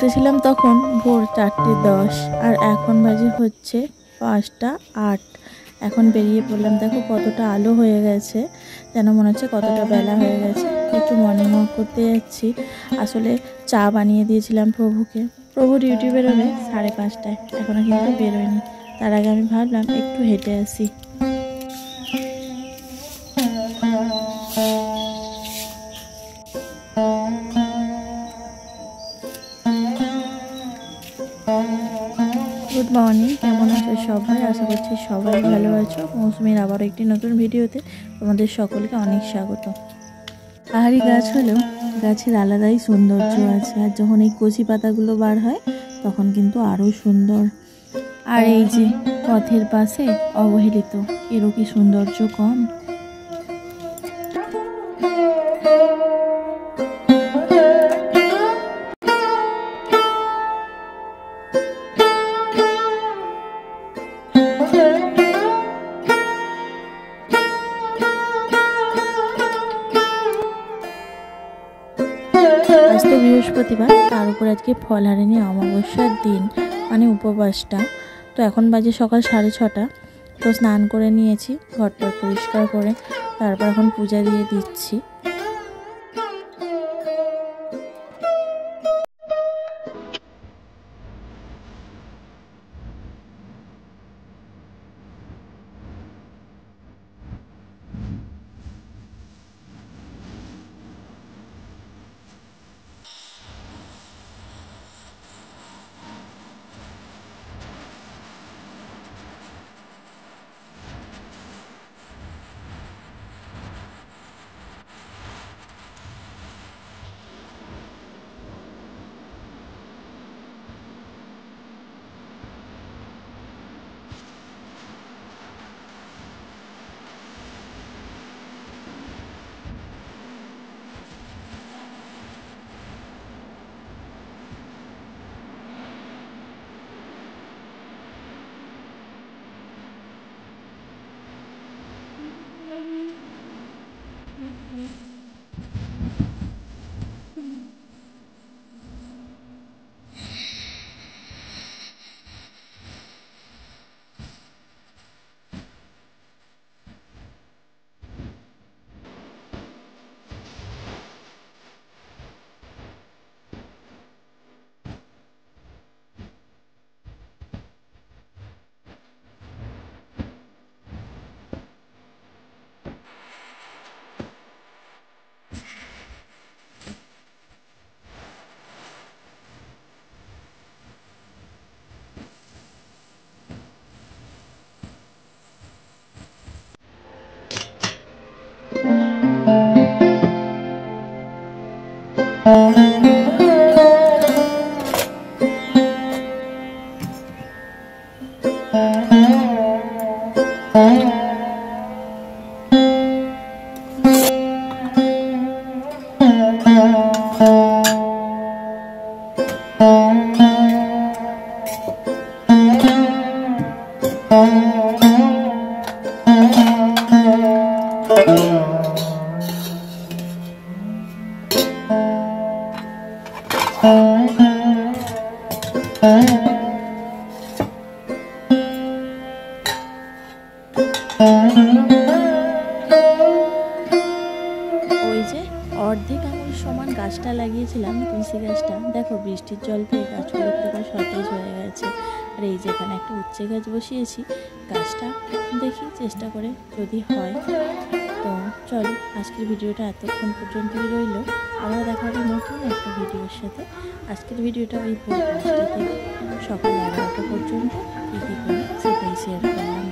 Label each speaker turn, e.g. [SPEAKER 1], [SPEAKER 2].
[SPEAKER 1] উঠেছিলাম তখন ভোর 4:10 আর এখন বাজে হচ্ছে 5:08। এখন বেরিয়ে পড়লাম। দেখো কতটা আলো হয়ে গেছে, যেন মনে হচ্ছে কতটা বেলা হয়ে গেছে। একটু মর্নিং ওয়াক করতে যাচ্ছি। আসলে চা বানিয়ে দিয়েছিলাম প্রভুকে। প্রভু ডিউটি বেরোবে 5:30টায়, এখনও কিন্তু বেরোয়নি। তার আগে আমি ভাবলাম একটু হেঁটে আসি। গুড মর্নিং, কেমন আছো সবাই? আশা করছি সবাই ভালো আছো। মৌসুমীর আবার একটি নতুন ভিডিওতে তোমাদের সকলকে অনেক স্বাগত। পাহাড়ি গাছ হলেও গাছের আলাদাই সৌন্দর্য আছে, আর যখন এই কচি পাতাগুলো বার হয় তখন কিন্তু আরও সুন্দর। আর এই যে পথের পাশে অবহেলিত, এরও কি সৌন্দর্য কম? আজ তো বৃহস্পতিবার, তার উপর আজকে ফলহারিণী অমাবস্যার দিন, মানে উপবাসটা। তো এখন বাজে সকাল 6:30। তো স্নান করে নিয়েছি, ঘরটা পরিষ্কার করে, তারপর এখন পূজা দিয়ে দিচ্ছি। ওই যে অর্ধেক আঙুল সমান গাছটা লাগিয়েছিলাম, তুলসী গাছটা, দেখো বৃষ্টির জল পেয়ে গাছগুলো পুরো সতেজ হয়ে গেছে। আর এই যেখানে একটা উচ্ছে গাছ বসিয়েছি, গাছটা দেখি চেষ্টা করে যদি হয়। তো চলো, আজকের ভিডিওটা এতক্ষণ পর্যন্তই রইল। আবার দেখা হবে নতুন একটা ভিডিওর সাথে। আজকের ভিডিওটা ওই ভোর 5টা থেকে সকাল 11টা পর্যন্ত কী কী করি সেটাই শেয়ার করলাম।